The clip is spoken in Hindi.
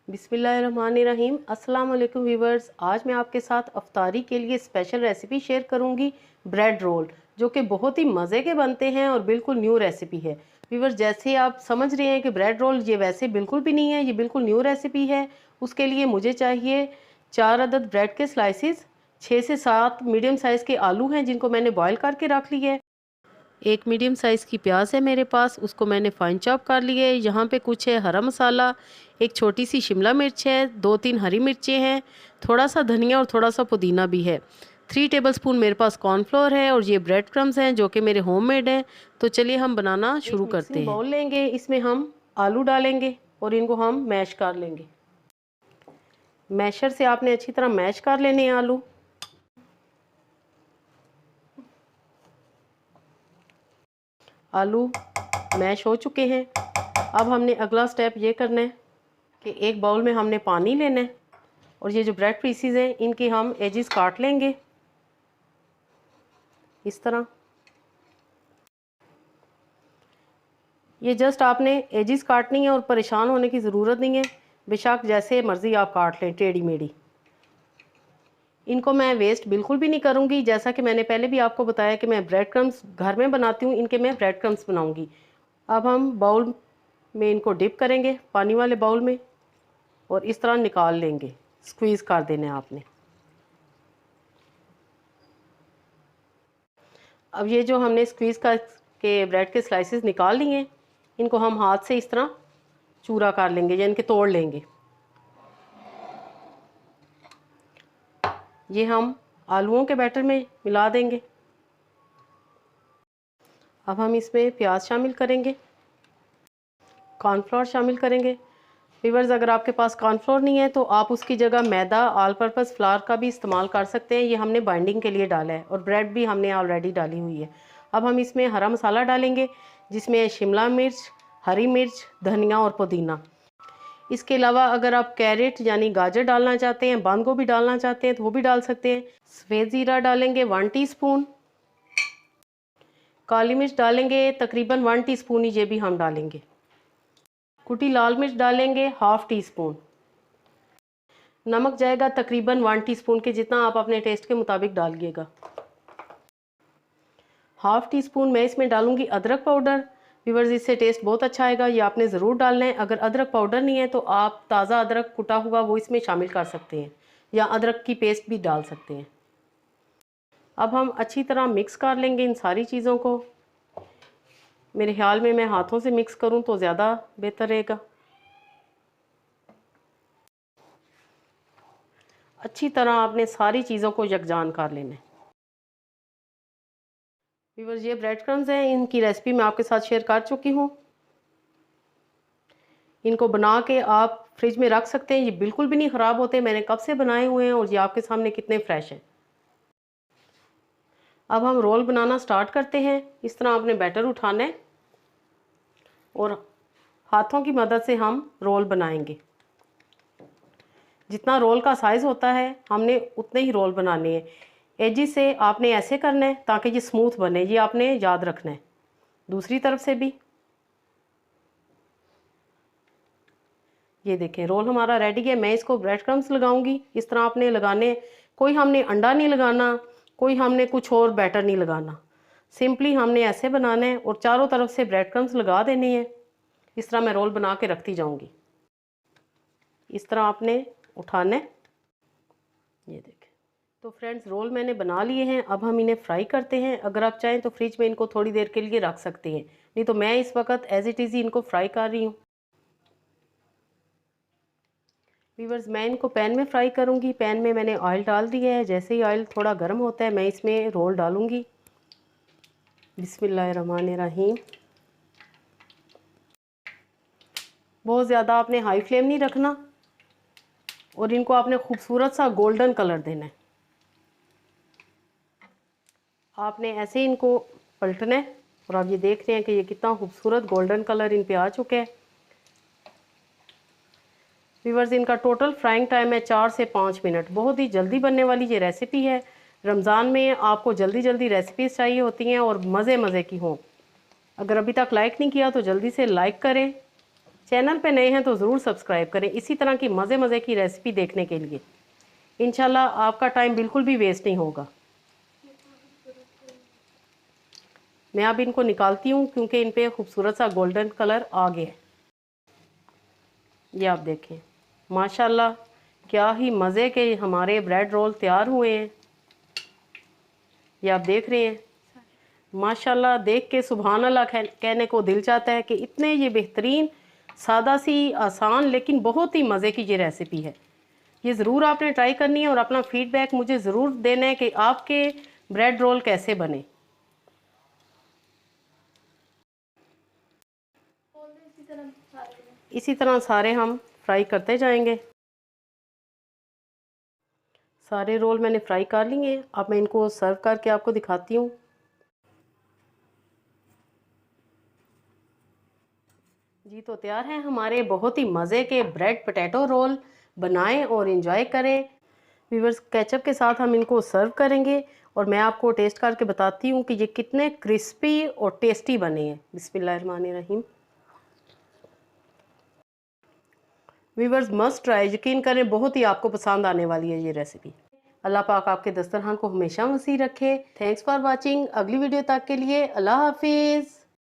बिस्मिल्लाहिर्रहमानिर्रहीम। अस्सलाम वालेकुम व्यूवर्स। आज मैं आपके साथ अफ्तारी के लिए स्पेशल रेसिपी शेयर करूंगी, ब्रेड रोल, जो कि बहुत ही मज़े के बनते हैं और बिल्कुल न्यू रेसिपी है। व्यूवर्स, जैसे आप समझ रहे हैं कि ब्रेड रोल ये वैसे बिल्कुल भी नहीं है, ये बिल्कुल न्यू रेसिपी है। उसके लिए मुझे चाहिए 4 अदद ब्रेड के स्लाइसिस, 6 से 7 मीडियम साइज़ के आलू हैं जिनको मैंने बॉयल करके रख लिया है। एक मीडियम साइज़ की प्याज है मेरे पास, उसको मैंने फाइन चॉप कर लिया है। यहाँ पे कुछ है हरा मसाला, एक छोटी सी शिमला मिर्च है, 2-3 हरी मिर्चें हैं, थोड़ा सा धनिया और थोड़ा सा पुदीना भी है। 3 टेबलस्पून मेरे पास कॉर्नफ्लोर है और ये ब्रेड क्रम्स हैं जो कि मेरे होममेड हैं। तो चलिए हम बनाना शुरू करते हैं। बाउल लेंगे, इसमें हम आलू डालेंगे और इनको हम मैश कर लेंगे। मैशर से आपने अच्छी तरह मैश कर लेने हैं आलू। आलू मैश हो चुके हैं। अब हमने अगला स्टेप ये करना है कि एक बाउल में हमने पानी लेना है और ये जो ब्रेड पीसीज हैं इनके हम एजेस काट लेंगे इस तरह। ये जस्ट आपने एजेस काटनी है और परेशान होने की ज़रूरत नहीं है, बेशक जैसे मर्ज़ी आप काट लें टेढ़ी मेढ़ी। इनको मैं वेस्ट बिल्कुल भी नहीं करूँगी, जैसा कि मैंने पहले भी आपको बताया कि मैं ब्रेड क्रम्स घर में बनाती हूँ, इनके मैं ब्रेड क्रम्स बनाऊँगी। अब हम बाउल में इनको डिप करेंगे, पानी वाले बाउल में, और इस तरह निकाल लेंगे। स्क्वीज़ कर देना है आपने। अब ये जो हमने स्क्वीज़ के ब्रेड के स्लाइसेस निकाल लिए हैं, इनको हम हाथ से इस तरह चूरा कर लेंगे, यानी कि तोड़ लेंगे। ये हम आलूओं के बैटर में मिला देंगे। अब हम इसमें प्याज शामिल करेंगे, कॉर्नफ्लोर शामिल करेंगे। व्यूअर्स, अगर आपके पास कॉर्नफ्लोर नहीं है तो आप उसकी जगह मैदा, ऑल पर्पस फ्लावर का भी इस्तेमाल कर सकते हैं। ये हमने बाइंडिंग के लिए डाला है और ब्रेड भी हमने ऑलरेडी डाली हुई है। अब हम इसमें हरा मसाला डालेंगे, जिसमें शिमला मिर्च, हरी मिर्च, धनिया और पुदीना। इसके अलावा अगर आप कैरेट यानी गाजर डालना चाहते हैं, बंद गोभी डालना चाहते हैं तो वो भी डाल सकते हैं। सफ़ेद ज़ीरा डालेंगे 1 टीस्पून, काली मिर्च डालेंगे तकरीबन 1 टीस्पून ही, ये भी हम डालेंगे। कुटी लाल मिर्च डालेंगे 1/2 टीस्पून। नमक जाएगा तकरीबन 1 टीस्पून के जितना, आप अपने टेस्ट के मुताबिक डालिएगा। 1/2 टीस्पून मैं इसमें डालूंगी अदरक पाउडर। व्यूअर्स, इससे टेस्ट बहुत अच्छा आएगा, ये आपने ज़रूर डालना है। अगर अदरक पाउडर नहीं है तो आप ताज़ा अदरक कुटा हुआ वो इसमें शामिल कर सकते हैं, या अदरक की पेस्ट भी डाल सकते हैं। अब हम अच्छी तरह मिक्स कर लेंगे इन सारी चीज़ों को। मेरे ख्याल में मैं हाथों से मिक्स करूं तो ज़्यादा बेहतर रहेगा। अच्छी तरह आपने सारी चीज़ों को यकजान कर लेना है। व्यूअर्स, ये ब्रेड क्रम्स हैं, इनकी रेसिपी मैं आपके साथ शेयर कर चुकी हूँ। इनको बना के आप फ्रिज में रख सकते हैं, ये बिल्कुल भी नहीं ख़राब होते। मैंने कब से बनाए हुए हैं और ये आपके सामने कितने फ्रेश हैं। अब हम रोल बनाना स्टार्ट करते हैं। इस तरह आपने बैटर उठाना है और हाथों की मदद से हम रोल बनाएंगे। जितना रोल का साइज़ होता है हमने उतने ही रोल बनाने हैं। एजिस से आपने ऐसे करना है ताकि ये स्मूथ बने, ये आपने याद रखना है। दूसरी तरफ से भी ये देखें, रोल हमारा रेडी है। मैं इसको ब्रेड क्रम्स लगाऊंगी, इस तरह आपने लगाने। कोई हमने अंडा नहीं लगाना, कोई हमने कुछ और बैटर नहीं लगाना, सिंपली हमने ऐसे बनाना है और चारों तरफ से ब्रेड क्रम्स लगा देने हैं। इस तरह मैं रोल बना के रखती जाऊंगी। इस तरह आपने उठाना है। ये देखें, तो फ्रेंड्स, रोल मैंने बना लिए हैं। अब हम इन्हें फ्राई करते हैं। अगर आप चाहें तो फ्रिज में इनको थोड़ी देर के लिए रख सकते हैं, नहीं तो मैं इस वक्त एज इट इज़ इनको फ्राई कर रही हूँ। व्यूअर्स, मैं इनको पैन में फ्राई करूँगी। पैन में मैंने ऑयल डाल दिया है। जैसे ही ऑयल थोड़ा गर्म होता है मैं इसमें रोल डालूँगी। बिस्मिल्लाहिर्रहमानिर्रहीम। बहुत ज़्यादा आपने हाई फ्लेम नहीं रखना और इनको आपने खूबसूरत सा गोल्डन कलर देना है। आपने ऐसे ही इनको पलटना है और आप ये देख रहे हैं कि ये कितना खूबसूरत गोल्डन कलर इन पे आ चुका है। व्यूअर्स, इनका टोटल फ्राइंग टाइम है 4 से 5 मिनट। बहुत ही जल्दी बनने वाली ये रेसिपी है। रमज़ान में आपको जल्दी जल्दी रेसिपीज़ चाहिए होती हैं और मज़े मज़े की हों। अगर अभी तक लाइक नहीं किया तो जल्दी से लाइक करें, चैनल पे नए हैं तो ज़रूर सब्सक्राइब करें इसी तरह की मज़े मज़े की रेसिपी देखने के लिए। इंशाल्लाह आपका टाइम बिल्कुल भी वेस्ट नहीं होगा। मैं अब इनको निकालती हूँ क्योंकि इन पे खूबसूरत सा गोल्डन कलर आ गया है। ये आप देखें माशाल्लाह क्या ही मज़े के हमारे ब्रेड रोल तैयार हुए हैं। ये आप देख रहे हैं माशाल्लाह, देख के सुभान अल्लाह कहने को दिल चाहता है कि इतने ये बेहतरीन सादा सी आसान लेकिन बहुत ही मज़े की ये रेसिपी है। ये ज़रूर आपने ट्राई करनी है और अपना फीडबैक मुझे ज़रूर देना है कि आपके ब्रेड रोल कैसे बने। इसी तरह सारे हम फ्राई करते जाएंगे। सारे रोल मैंने फ्राई कर लिए हैं। अब मैं इनको सर्व करके आपको दिखाती हूँ। जी तो तैयार हैं हमारे बहुत ही मज़े के ब्रेड पोटैटो रोल। बनाएं और इंजॉय करें। व्यूअर्स केचप के साथ हम इनको सर्व करेंगे और मैं आपको टेस्ट करके बताती हूँ कि ये कितने क्रिस्पी और टेस्टी बने हैं। बिस्मिल्लाहिर्रहमानिर्रहीम। व्यूअर्स मस्ट ट्राई, यकीन करें बहुत ही आपको पसंद आने वाली है ये रेसिपी। अल्लाह पाक आपके दस्तरखान को हमेशा वसी रखे। Thanks for watching. अगली वीडियो तक के लिए अल्लाह हाफिज़।